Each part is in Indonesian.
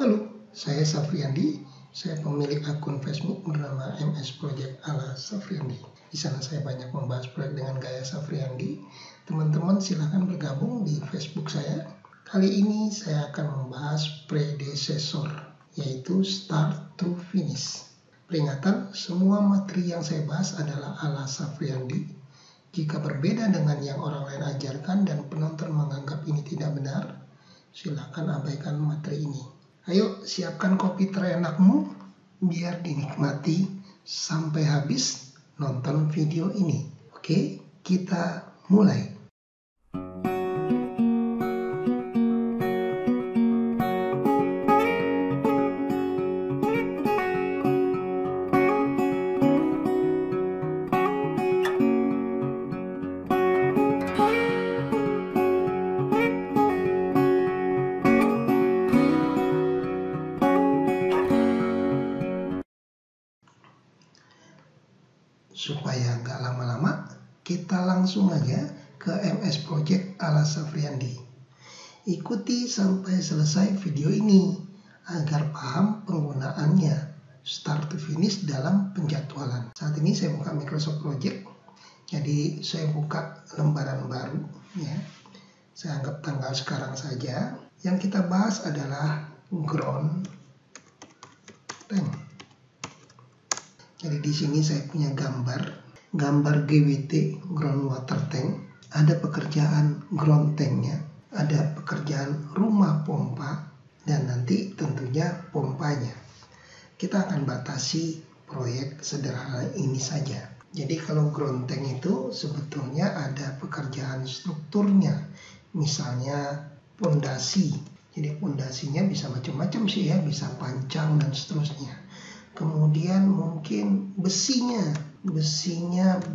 Halo, saya Safriandi. Saya pemilik akun Facebook bernama MS Project ala Safriandi. Di sana saya banyak membahas proyek dengan gaya Safriandi. Teman-teman silahkan bergabung di Facebook saya. Kali ini saya akan membahas predecessor, yaitu start to finish. Peringatan, semua materi yang saya bahas adalah ala Safriandi. Jika berbeda dengan yang orang lain ajarkan dan penonton menganggap ini tidak benar, silakan abaikan materi ini. Ayo siapkan kopi terenakmu biar dinikmati sampai habis nonton video ini. Oke, kita mulai. Supaya nggak lama-lama, kita langsung aja ke MS Project ala Safriandi. Ikuti sampai selesai video ini agar paham penggunaannya start to finish dalam penjadwalan. Saat ini saya buka Microsoft Project, jadi saya buka lembaran baru ya. Saya anggap tanggal sekarang saja. Yang kita bahas adalah ground tank. Jadi di sini saya punya gambar GWT groundwater tank. Ada pekerjaan ground tanknya, ada pekerjaan rumah pompa, dan nanti tentunya pompanya. Kita akan batasi proyek sederhana ini saja. Jadi kalau ground tank itu sebetulnya ada pekerjaan strukturnya, misalnya pondasi. Jadi pondasinya bisa macam-macam sih ya, bisa pancang dan seterusnya. Kemudian mungkin besinya,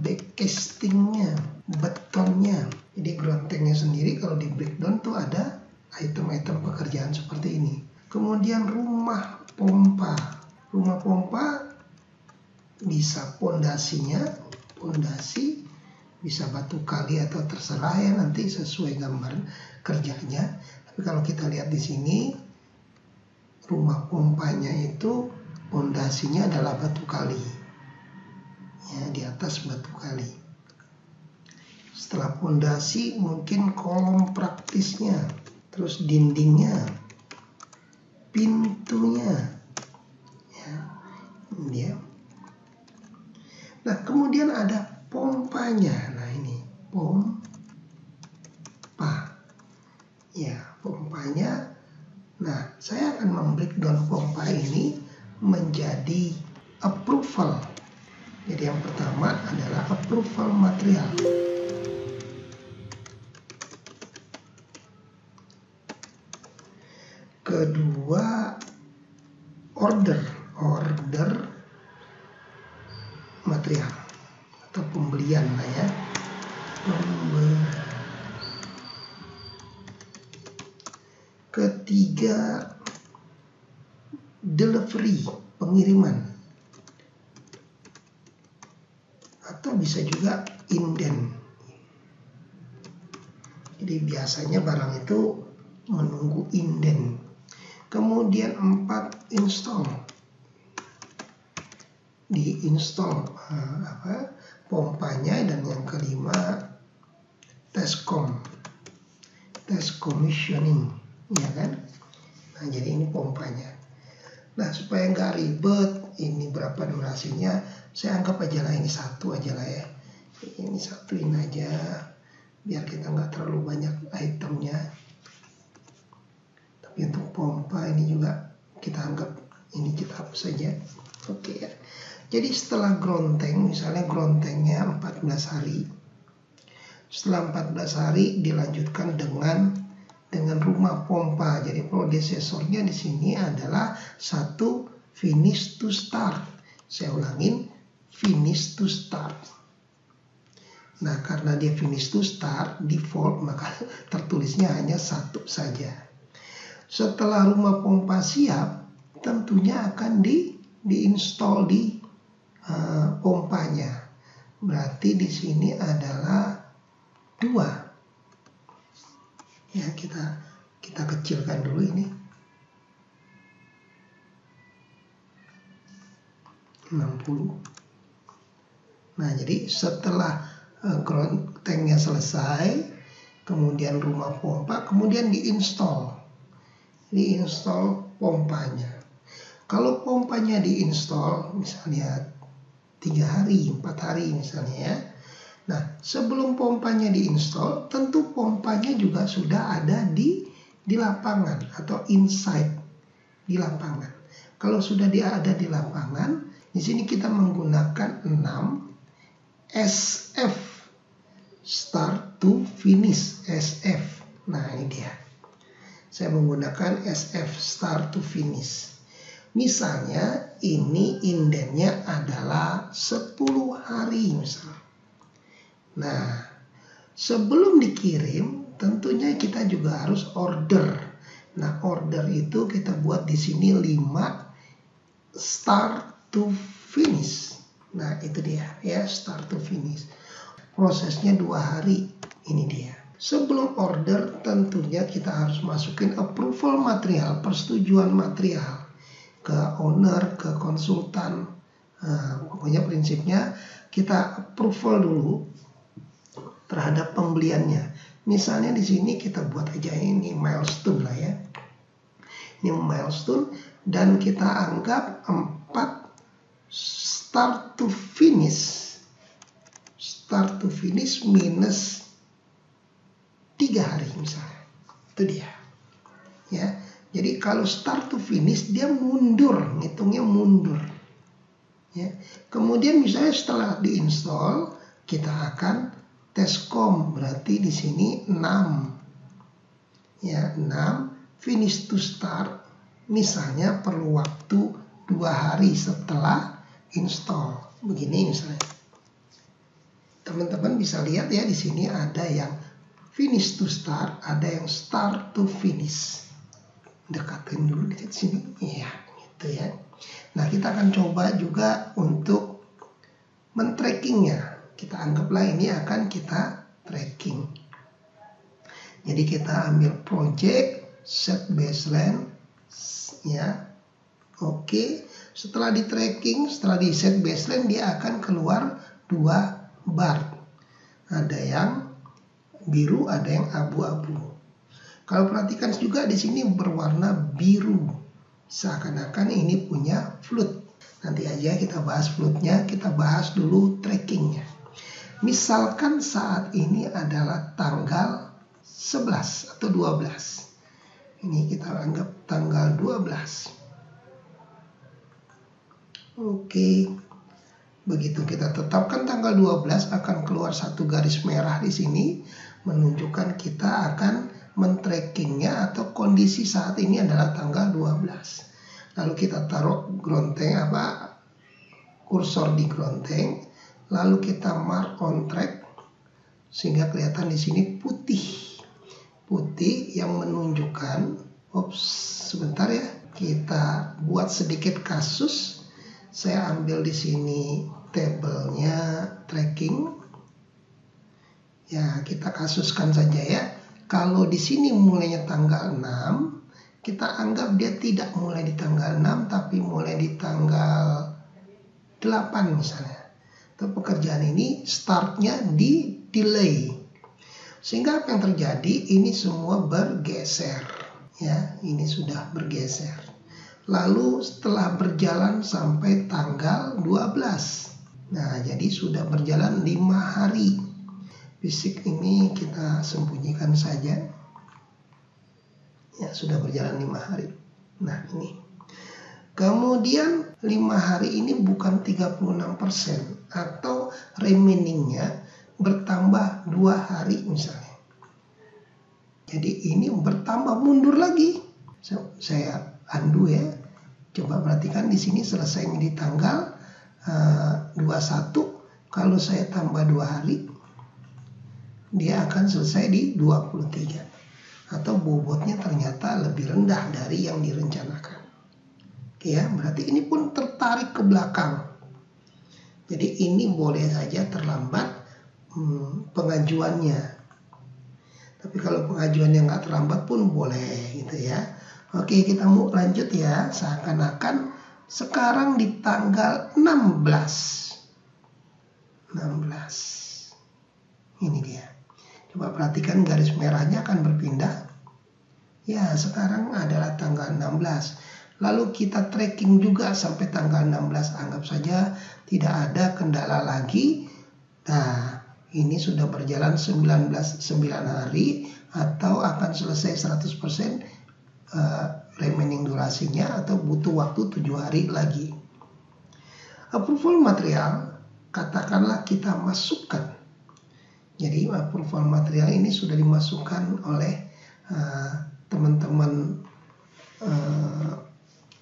backcastingnya, betonnya. Jadi ground tanknya sendiri kalau di breakdown tuh ada item-item pekerjaan seperti ini. Kemudian rumah pompa bisa pondasi bisa batu kali atau terserah ya, nanti sesuai gambar kerjanya. Tapi kalau kita lihat di sini, rumah pompanya itu pondasinya adalah batu kali ya, di atas batu kali. Setelah pondasi mungkin kolom praktisnya, terus dindingnya, pintunya ya, dia. Nah kemudian ada pompanya. Nah ini pompa ya, pompanya. Nah saya akan membreakdown pompa ini menjadi approval. Jadi yang pertama adalah approval material. Kedua order material atau pembelian lah ya. Ketiga delivery, pengiriman, atau bisa juga inden. Jadi biasanya barang itu menunggu inden. Kemudian 4 install, diinstal pompanya. Dan yang kelima test commissioning ya kan. Nah jadi ini pompanya. Nah supaya nggak ribet, ini berapa durasinya, saya anggap aja lah ini satu aja lah ya. Ini satuin aja biar kita nggak terlalu banyak itemnya. Tapi untuk pompa ini juga kita anggap ini kita hapus saja. Oke ya. Jadi setelah ground tank, misalnya ground tanknya 14 hari. Setelah 14 hari dilanjutkan dengan rumah pompa. Jadi predecessornya di sini adalah satu finish to start. Saya ulangin, finish to start. Nah karena dia finish to start default, maka tertulisnya hanya satu saja. Setelah rumah pompa siap, tentunya akan diinstal di pompanya. Berarti di sini adalah 2. Ya kita kecilkan dulu ini. 60. Nah, jadi setelah ground tanknya selesai, kemudian rumah pompa, kemudian diinstal pompanya. Kalau pompanya diinstal misalnya 3 hari, 4 hari misalnya ya. Nah, sebelum pompanya diinstal, tentu pompanya juga sudah ada di lapangan atau inside di lapangan. Kalau sudah ada di lapangan, di sini kita menggunakan 6 SF, start to finish, SF. Nah, ini dia. Saya menggunakan SF, start to finish. Misalnya ini indennya adalah 10 hari misalnya. Nah, sebelum dikirim tentunya kita juga harus order. Nah, order itu kita buat di sini 5 start to finish. Nah, itu dia ya, start to finish. Prosesnya 2 hari. Ini dia. Sebelum order tentunya kita harus masukin approval material, persetujuan material ke owner, ke konsultan. Pokoknya prinsipnya kita approval dulu terhadap pembeliannya. Misalnya di sini kita buat aja ini milestone lah ya. Ini milestone dan kita anggap 4 start to finish. Start to finish minus 3 hari misalnya. Itu dia. Ya. Jadi kalau start to finish dia mundur, ngitungnya mundur. Ya. Kemudian misalnya setelah diinstal kita akan tescom, berarti di sini 6. Ya, 6 finish to start misalnya perlu waktu 2 hari setelah install. Begini misalnya. Teman-teman bisa lihat ya, di sini ada yang finish to start, ada yang start to finish. Dekatin dulu di sini, ya, gitu ya. Nah, kita akan coba juga untuk men-trackingnya. Kita anggaplah ini akan kita tracking. Jadi kita ambil project, set baseline, ya, oke. Setelah di tracking, setelah di set baseline, dia akan keluar 2 bar. Ada yang biru, ada yang abu-abu. Kalau perhatikan juga di sini berwarna biru, seakan-akan ini punya float. Nanti aja kita bahas floatnya, kita bahas dulu trackingnya. Misalkan saat ini adalah tanggal 11 atau 12. Ini kita anggap tanggal 12. Oke. Begitu kita tetapkan tanggal 12 akan keluar 1 garis merah di sini menunjukkan kita akan men-trackingnya atau kondisi saat ini adalah tanggal 12. Lalu kita taruh ground tank kursor di ground tank, lalu kita mark on track sehingga kelihatan di sini putih yang menunjukkan, sebentar ya, kita buat sedikit kasus. Saya ambil di sini tabelnya tracking. Ya, kita kasuskan saja ya. Kalau di sini mulainya tanggal 6, kita anggap dia tidak mulai di tanggal 6 tapi mulai di tanggal 8 misalnya. Atau pekerjaan ini startnya di delay. Sehingga apa yang terjadi? Ini semua bergeser. Ya, ini sudah bergeser. Lalu setelah berjalan sampai tanggal 12. Nah, jadi sudah berjalan 5 hari. Fisik ini kita sembunyikan saja. Ya, sudah berjalan 5 hari. Nah, ini. Kemudian 5 hari ini bukan 36% atau remainingnya bertambah 2 hari misalnya. Jadi ini bertambah mundur lagi. Saya undo ya. Coba perhatikan di sini selesainya di tanggal 21. Kalau saya tambah 2 hari, dia akan selesai di 23. Atau bobotnya ternyata lebih rendah dari yang direncanakan. Oke ya, berarti ini pun tertarik ke belakang. Jadi ini boleh saja terlambat pengajuannya. Tapi kalau pengajuannya nggak terlambat pun boleh gitu ya. Oke, kita mau lanjut ya. Seakan-akan sekarang di tanggal 16. Ini dia. Coba perhatikan garis merahnya akan berpindah. Ya, sekarang adalah tanggal 16. Lalu kita tracking juga sampai tanggal 16. Anggap saja tidak ada kendala lagi. Nah, ini sudah berjalan 9 hari atau akan selesai 100% remaining durasinya atau butuh waktu 7 hari lagi. Approval material, katakanlah kita masukkan. Jadi approval material ini sudah dimasukkan oleh teman-teman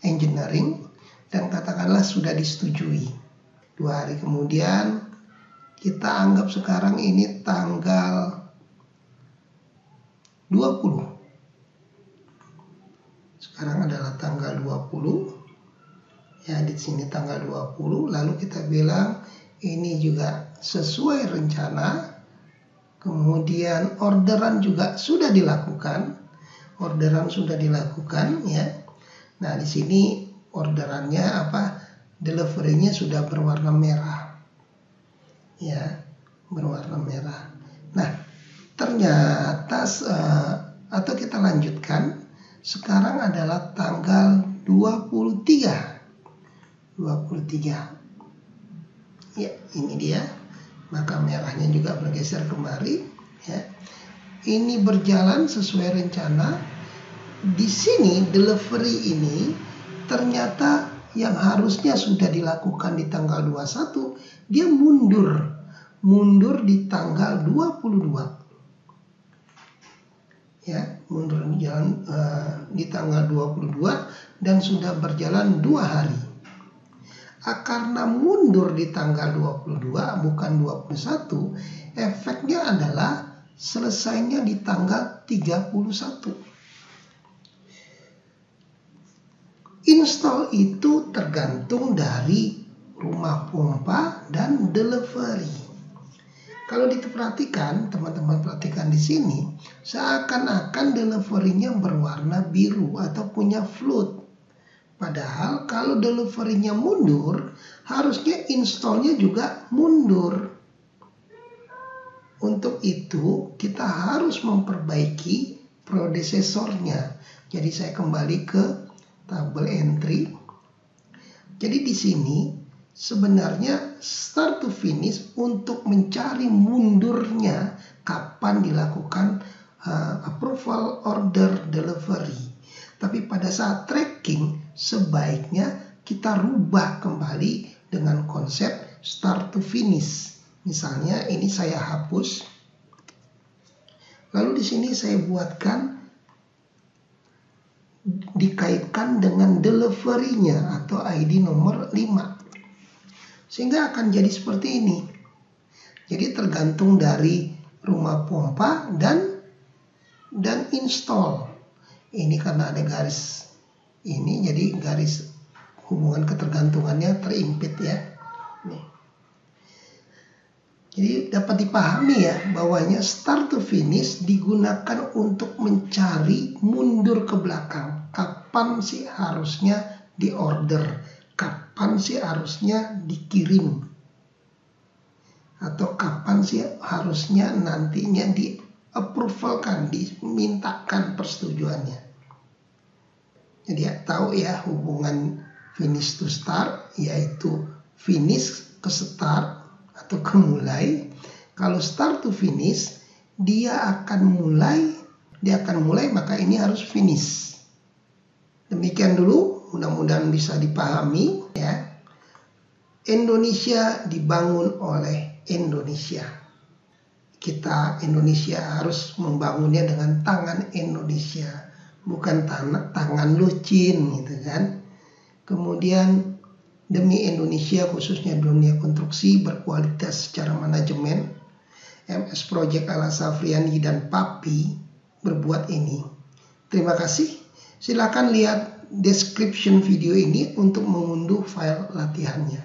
engineering dan katakanlah sudah disetujui. 2 hari kemudian kita anggap sekarang ini tanggal 20. Sekarang adalah tanggal 20. Ya, di sini tanggal 20. Lalu kita bilang ini juga sesuai rencana. Kemudian orderan juga sudah dilakukan. Ya. Nah, di sini orderannya delivery-nya sudah berwarna merah. Ya, berwarna merah. Nah, ternyata atau kita lanjutkan. Sekarang adalah tanggal 23. Ya, ini dia. Maka merahnya juga bergeser kemari. Ya. Ini berjalan sesuai rencana. Di sini delivery ini ternyata yang harusnya sudah dilakukan di tanggal 21, dia mundur di tanggal 22. Ya, mundur di tanggal 22 dan sudah berjalan 2 hari. Karena mundur di tanggal 22 bukan 21, efeknya adalah selesainya di tanggal 31. Install itu tergantung dari rumah pompa dan delivery. Kalau diperhatikan, teman-teman perhatikan di sini, seakan-akan delivery-nya berwarna biru atau punya float. Padahal kalau delivery-nya mundur, harusnya install-nya juga mundur. Untuk itu, kita harus memperbaiki predesesornya. Jadi saya kembali ke tabel entry. Jadi di sini sebenarnya start to finish untuk mencari mundurnya kapan dilakukan approval order delivery. Tapi pada saat tracking sebaiknya kita rubah kembali dengan konsep start to finish. Misalnya ini saya hapus. Lalu di sini saya buatkan dikaitkan dengan delivery-nya atau ID nomor 5. Sehingga akan jadi seperti ini. Jadi tergantung dari rumah pompa dan install. Ini karena ada garis ini, jadi garis hubungan ketergantungannya terimpit ya. Nih. Jadi dapat dipahami ya bahwanya start to finish digunakan untuk mencari mundur ke belakang. Kapan sih harusnya diorder? Kapan sih harusnya dikirim? Atau kapan sih harusnya nantinya di-approvalkan, dimintakan persetujuannya. Jadi ya, tahu ya hubungan finish to start, yaitu finish ke start atau ke mulai. Kalau start to finish, dia akan mulai maka ini harus finish. Demikian dulu, mudah-mudahan bisa dipahami ya. Indonesia dibangun oleh Indonesia. Kita Indonesia harus membangunnya dengan tangan Indonesia, bukan tangan lucin gitu kan. Kemudian demi Indonesia khususnya dunia konstruksi berkualitas secara manajemen, MS Project Ala Safriani dan Papi berbuat ini. Terima kasih. Silakan lihat description video ini untuk mengunduh file latihannya.